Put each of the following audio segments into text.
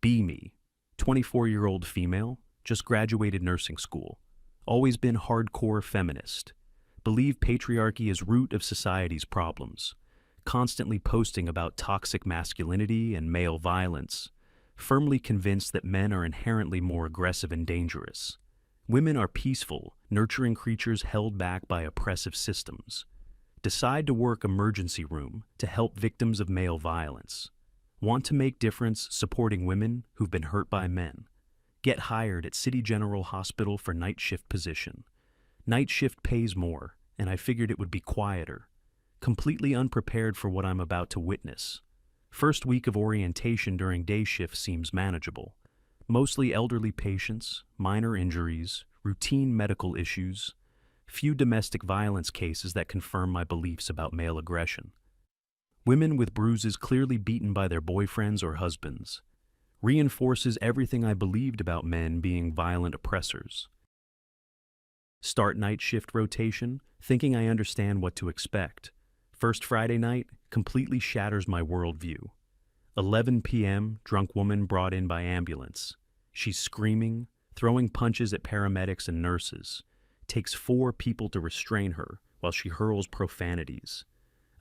Be me. 24-year-old female, just graduated nursing school. Always been hardcore feminist. Believe patriarchy is root of society's problems. Constantly posting about toxic masculinity and male violence. Firmly convinced that men are inherently more aggressive and dangerous. Women are peaceful, nurturing creatures held back by oppressive systems. Decide to work emergency room to help victims of male violence. Want to make difference supporting women who've been hurt by men. Get hired at City General Hospital for night shift position. Night shift pays more, and I figured it would be quieter. Completely unprepared for what I'm about to witness. First week of orientation during day shift seems manageable. Mostly elderly patients, minor injuries, routine medical issues, few domestic violence cases that confirm my beliefs about male aggression. Women with bruises clearly beaten by their boyfriends or husbands. Reinforces everything I believed about men being violent oppressors. Start night shift rotation, thinking I understand what to expect. First Friday night completely shatters my worldview. 11 p.m., drunk woman brought in by ambulance. She's screaming, throwing punches at paramedics and nurses. Takes 4 people to restrain her while she hurls profanities.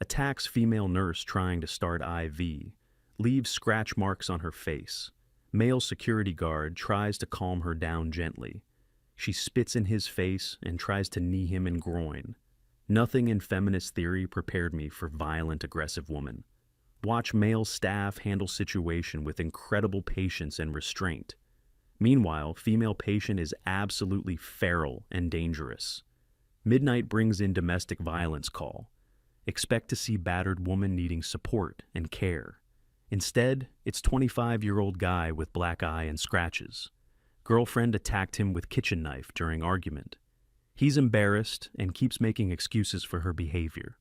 Attacks female nurse trying to start IV. Leaves scratch marks on her face. Male security guard tries to calm her down gently. She spits in his face and tries to knee him in groin. Nothing in feminist theory prepared me for violent, aggressive woman. Watch male staff handle situation with incredible patience and restraint. Meanwhile, female patient is absolutely feral and dangerous. Midnight brings in domestic violence call. Expect to see battered woman needing support and care. Instead, it's 25-year-old guy with black eye and scratches. Girlfriend attacked him with kitchen knife during argument. He's embarrassed and keeps making excuses for her behavior.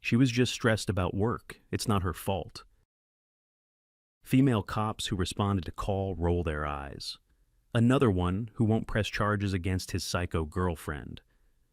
She was just stressed about work. It's not her fault. Female cops who responded to call roll their eyes. Another one who won't press charges against his psycho girlfriend.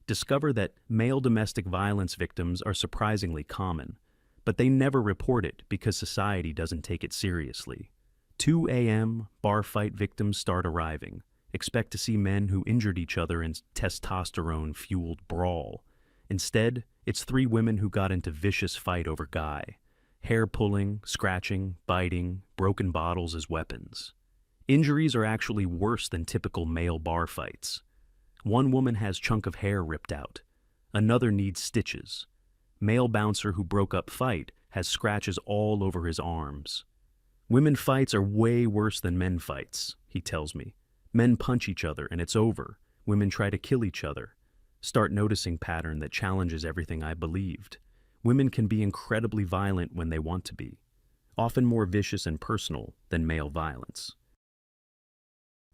Discover that male domestic violence victims are surprisingly common, but they never report it because society doesn't take it seriously. 2 a.m., bar fight victims start arriving. Expect to see men who injured each other in testosterone-fueled brawl. Instead, it's 3 women who got into vicious fight over guy. Hair pulling, scratching, biting, broken bottles as weapons. Injuries are actually worse than typical male bar fights. One woman has chunk of hair ripped out. Another needs stitches. Male bouncer who broke up fight has scratches all over his arms. Women fights are way worse than men fights, he tells me. Men punch each other and it's over. Women try to kill each other. Start noticing pattern that challenges everything I believed. Women can be incredibly violent when they want to be. Often more vicious and personal than male violence.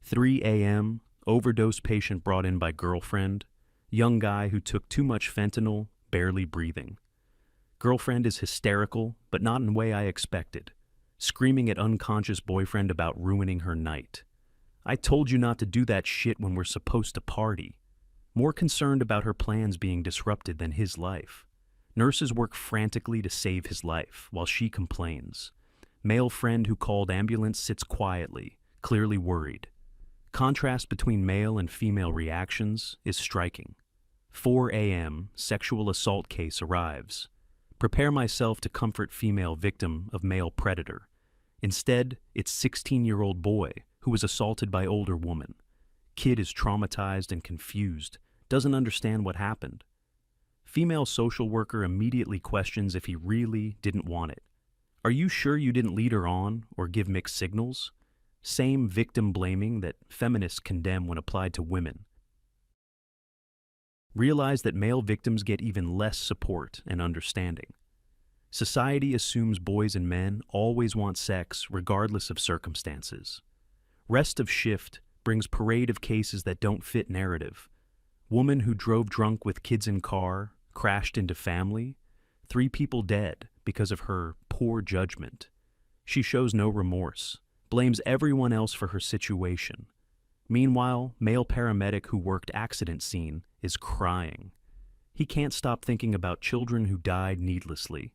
3 a.m., overdose patient brought in by girlfriend. Young guy who took too much fentanyl, barely breathing. Girlfriend is hysterical, but not in a way I expected. Screaming at unconscious boyfriend about ruining her night. I told you not to do that shit when we're supposed to party. More concerned about her plans being disrupted than his life. Nurses work frantically to save his life, while she complains. Male friend who called ambulance sits quietly, clearly worried. Contrast between male and female reactions is striking. 4 a.m., sexual assault case arrives. Prepare myself to comfort female victim of male predator. Instead, it's 16-year-old boy who was assaulted by older woman. Kid is traumatized and confused, doesn't understand what happened. Female social worker immediately questions if he really didn't want it. Are you sure you didn't lead her on or give mixed signals? Same victim blaming that feminists condemn when applied to women. Realize that male victims get even less support and understanding. Society assumes boys and men always want sex regardless of circumstances. Rest of shift brings parade of cases that don't fit narrative. Woman who drove drunk with kids in car, crashed into family. 3 people dead because of her poor judgment. She shows no remorse, blames everyone else for her situation. Meanwhile, male paramedic who worked accident scene is crying. He can't stop thinking about children who died needlessly.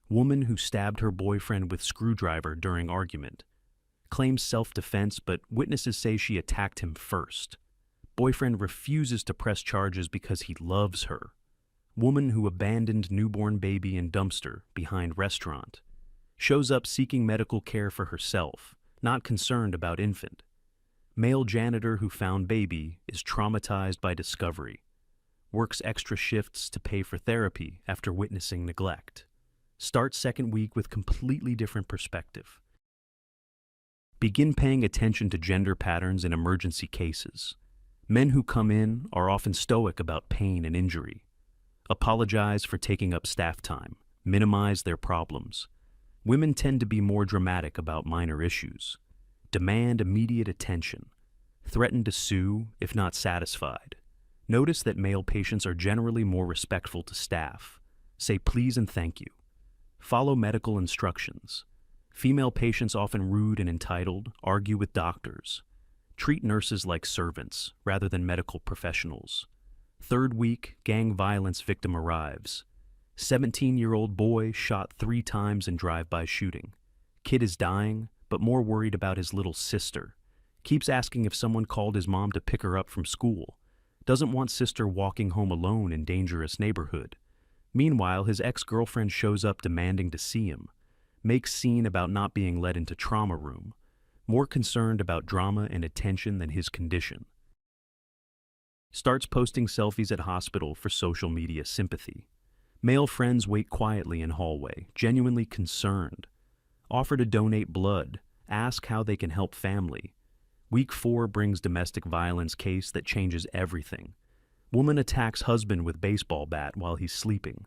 Woman who stabbed her boyfriend with screwdriver during argument. Claims self-defense, but witnesses say she attacked him first. Boyfriend refuses to press charges because he loves her. Woman who abandoned newborn baby in dumpster behind restaurant. Shows up seeking medical care for herself, not concerned about infant. Male janitor who found baby is traumatized by discovery. Works extra shifts to pay for therapy after witnessing neglect. Start second week with completely different perspective. Begin paying attention to gender patterns in emergency cases. Men who come in are often stoic about pain and injury. Apologize for taking up staff time. Minimize their problems. Women tend to be more dramatic about minor issues. Demand immediate attention. Threaten to sue if not satisfied. Notice that male patients are generally more respectful to staff. Say please and thank you. Follow medical instructions. Female patients often rude and entitled, argue with doctors. Treat nurses like servants rather than medical professionals. Third week, gang violence victim arrives. 17-year-old boy shot 3 times in drive-by shooting. Kid is dying, but more worried about his little sister. Keeps asking if someone called his mom to pick her up from school. Doesn't want sister walking home alone in dangerous neighborhood. Meanwhile, his ex-girlfriend shows up demanding to see him. Makes scene about not being let into trauma room. More concerned about drama and attention than his condition. Starts posting selfies at hospital for social media sympathy. Male friends wait quietly in hallway, genuinely concerned. Offer to donate blood. Ask how they can help family. Week 4 brings domestic violence case that changes everything. Woman attacks husband with baseball bat while he's sleeping.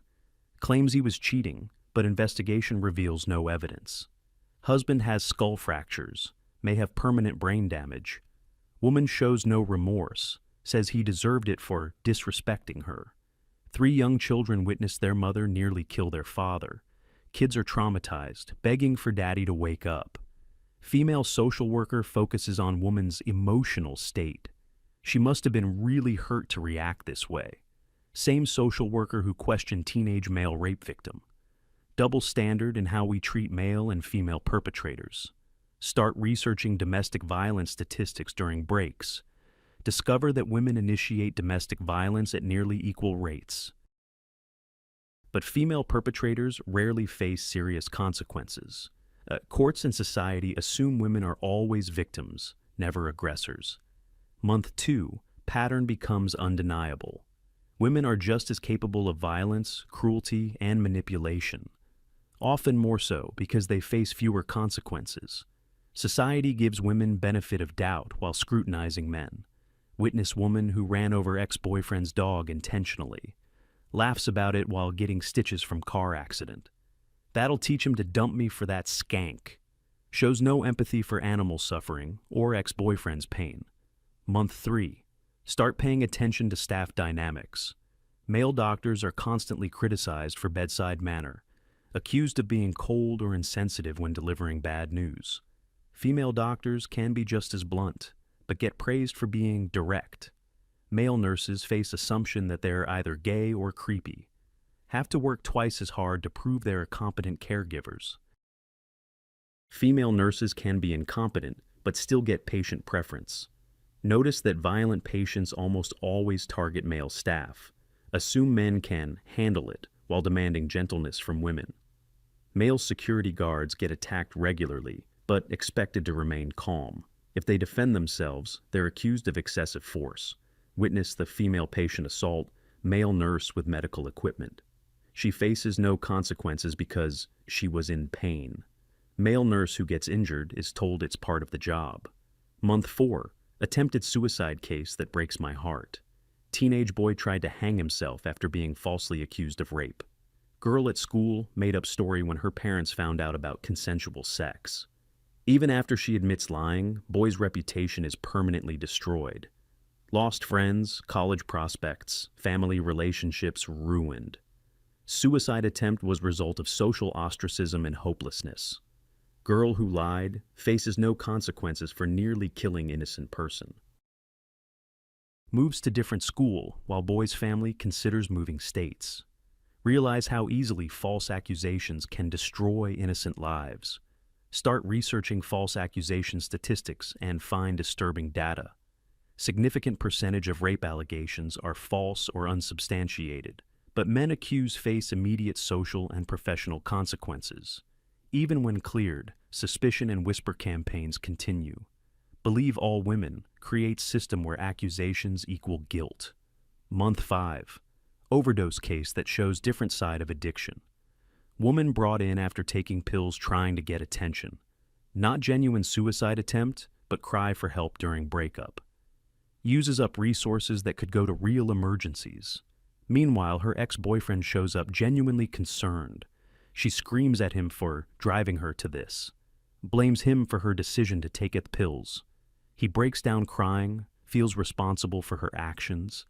Claims he was cheating, but investigation reveals no evidence. Husband has skull fractures, may have permanent brain damage. Woman shows no remorse, says he deserved it for disrespecting her. 3 young children witness their mother nearly kill their father. Kids are traumatized, begging for daddy to wake up. Female social worker focuses on woman's emotional state. She must have been really hurt to react this way. Same social worker who questioned teenage male rape victim. Double standard in how we treat male and female perpetrators. Start researching domestic violence statistics during breaks. Discover that women initiate domestic violence at nearly equal rates. But female perpetrators rarely face serious consequences. Courts and society assume women are always victims, never aggressors. Month 2, pattern becomes undeniable. Women are just as capable of violence, cruelty, and manipulation. Often more so because they face fewer consequences. Society gives women benefit of doubt while scrutinizing men. Witness woman who ran over ex-boyfriend's dog intentionally. Laughs about it while getting stitches from car accident. That'll teach him to dump me for that skank. Shows no empathy for animal suffering or ex-boyfriend's pain. Month 3. Start paying attention to staff dynamics. Male doctors are constantly criticized for bedside manner, accused of being cold or insensitive when delivering bad news. Female doctors can be just as blunt, but get praised for being direct. Male nurses face assumption that they're either gay or creepy. Have to work twice as hard to prove they're competent caregivers. Female nurses can be incompetent, but still get patient preference. Notice that violent patients almost always target male staff. Assume men can handle it while demanding gentleness from women. Male security guards get attacked regularly, but expected to remain calm. If they defend themselves, they're accused of excessive force. Witness the female patient assault, male nurse with medical equipment. She faces no consequences because she was in pain. Male nurse who gets injured is told it's part of the job. Month 4, attempted suicide case that breaks my heart. Teenage boy tried to hang himself after being falsely accused of rape. Girl at school made up story when her parents found out about consensual sex. Even after she admits lying, boy's reputation is permanently destroyed. Lost friends, college prospects, family relationships ruined. Suicide attempt was result of social ostracism and hopelessness. Girl who lied faces no consequences for nearly killing innocent person. Moves to different school while boy's family considers moving states. Realize how easily false accusations can destroy innocent lives. Start researching false accusation statistics and find disturbing data. Significant percentage of rape allegations are false or unsubstantiated, but men accused face immediate social and professional consequences. Even when cleared, suspicion and whisper campaigns continue. Believe all women creates system where accusations equal guilt. Month 5. Overdose case that shows different side of addiction. Woman brought in after taking pills trying to get attention. Not genuine suicide attempt, but cry for help during breakup. Uses up resources that could go to real emergencies. Meanwhile, her ex-boyfriend shows up genuinely concerned. She screams at him for driving her to this. Blames him for her decision to take the pills. He breaks down crying, feels responsible for her actions.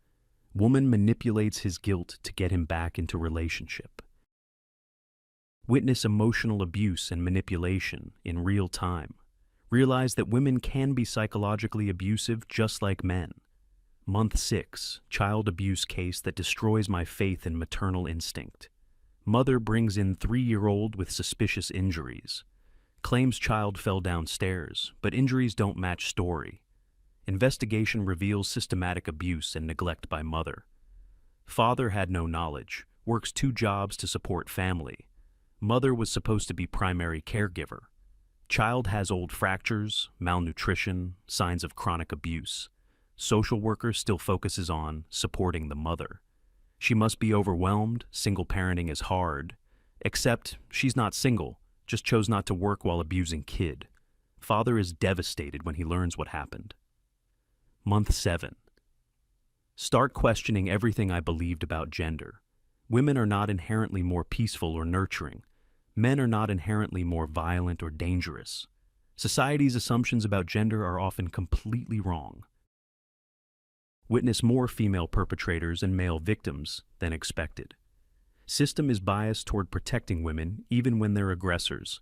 Woman manipulates his guilt to get him back into relationship. Witness emotional abuse and manipulation in real time. Realize that women can be psychologically abusive just like men. Month 6. Child abuse case that destroys my faith in maternal instinct. Mother brings in 3-year-old with suspicious injuries. Claims child fell downstairs, but injuries don't match story. Investigation reveals systematic abuse and neglect by mother. Father had no knowledge, works 2 jobs to support family. Mother was supposed to be primary caregiver. Child has old fractures, malnutrition, signs of chronic abuse. Social worker still focuses on supporting the mother. She must be overwhelmed, single parenting is hard. Except she's not single, just chose not to work while abusing kid. Father is devastated when he learns what happened. Month 7. Start questioning everything I believed about gender. Women are not inherently more peaceful or nurturing. Men are not inherently more violent or dangerous. Society's assumptions about gender are often completely wrong. Witness more female perpetrators and male victims than expected. System is biased toward protecting women even when they're aggressors.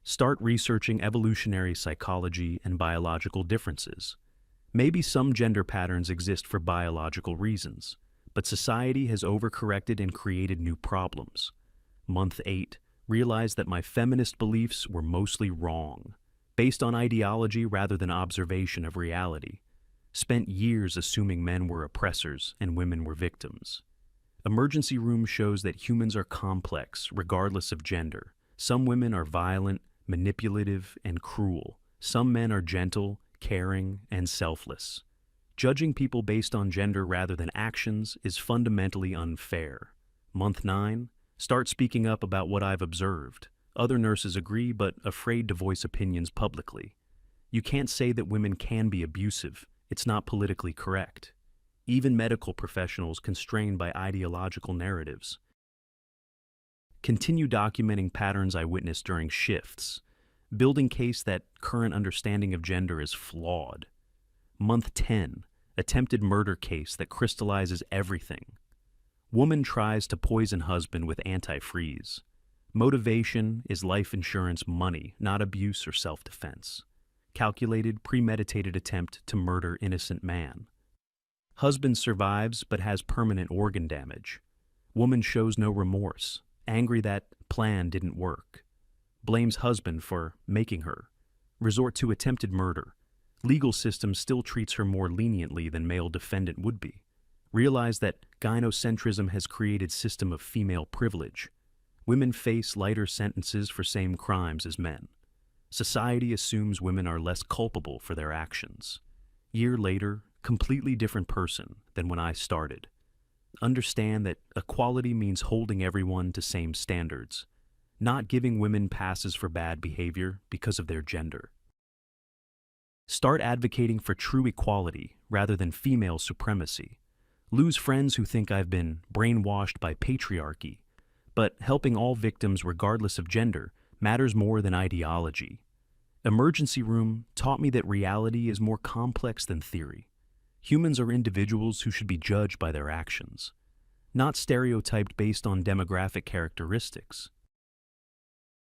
Start researching evolutionary psychology and biological differences. Maybe some gender patterns exist for biological reasons, but society has overcorrected and created new problems. Month 8. Realize that my feminist beliefs were mostly wrong, based on ideology rather than observation of reality. Spent years assuming men were oppressors and women were victims. Emergency room shows that humans are complex, regardless of gender. Some women are violent, manipulative, and cruel. Some men are gentle, caring, and selfless. Judging people based on gender rather than actions is fundamentally unfair. Month 9. Start speaking up about what I've observed. Other nurses agree, but afraid to voice opinions publicly. You can't say that women can be abusive. It's not politically correct. Even medical professionals constrained by ideological narratives. Continue documenting patterns I witnessed during shifts. Building case that current understanding of gender is flawed. Month 10. Attempted murder case that crystallizes everything. Woman tries to poison husband with antifreeze. Motivation is life insurance money, not abuse or self-defense. Calculated, premeditated attempt to murder innocent man. Husband survives but has permanent organ damage. Woman shows no remorse, angry that plan didn't work. Blames husband for making her. Resort to attempted murder. Legal system still treats her more leniently than male defendant would be. Realize that gynocentrism has created system of female privilege. Women face lighter sentences for same crimes as men. Society assumes women are less culpable for their actions. Year later, completely different person than when I started. Understand that equality means holding everyone to same standards, not giving women passes for bad behavior because of their gender. Start advocating for true equality rather than female supremacy. Lose friends who think I've been brainwashed by patriarchy, but helping all victims regardless of gender matters more than ideology. Emergency room taught me that reality is more complex than theory. Humans are individuals who should be judged by their actions, not stereotyped based on demographic characteristics.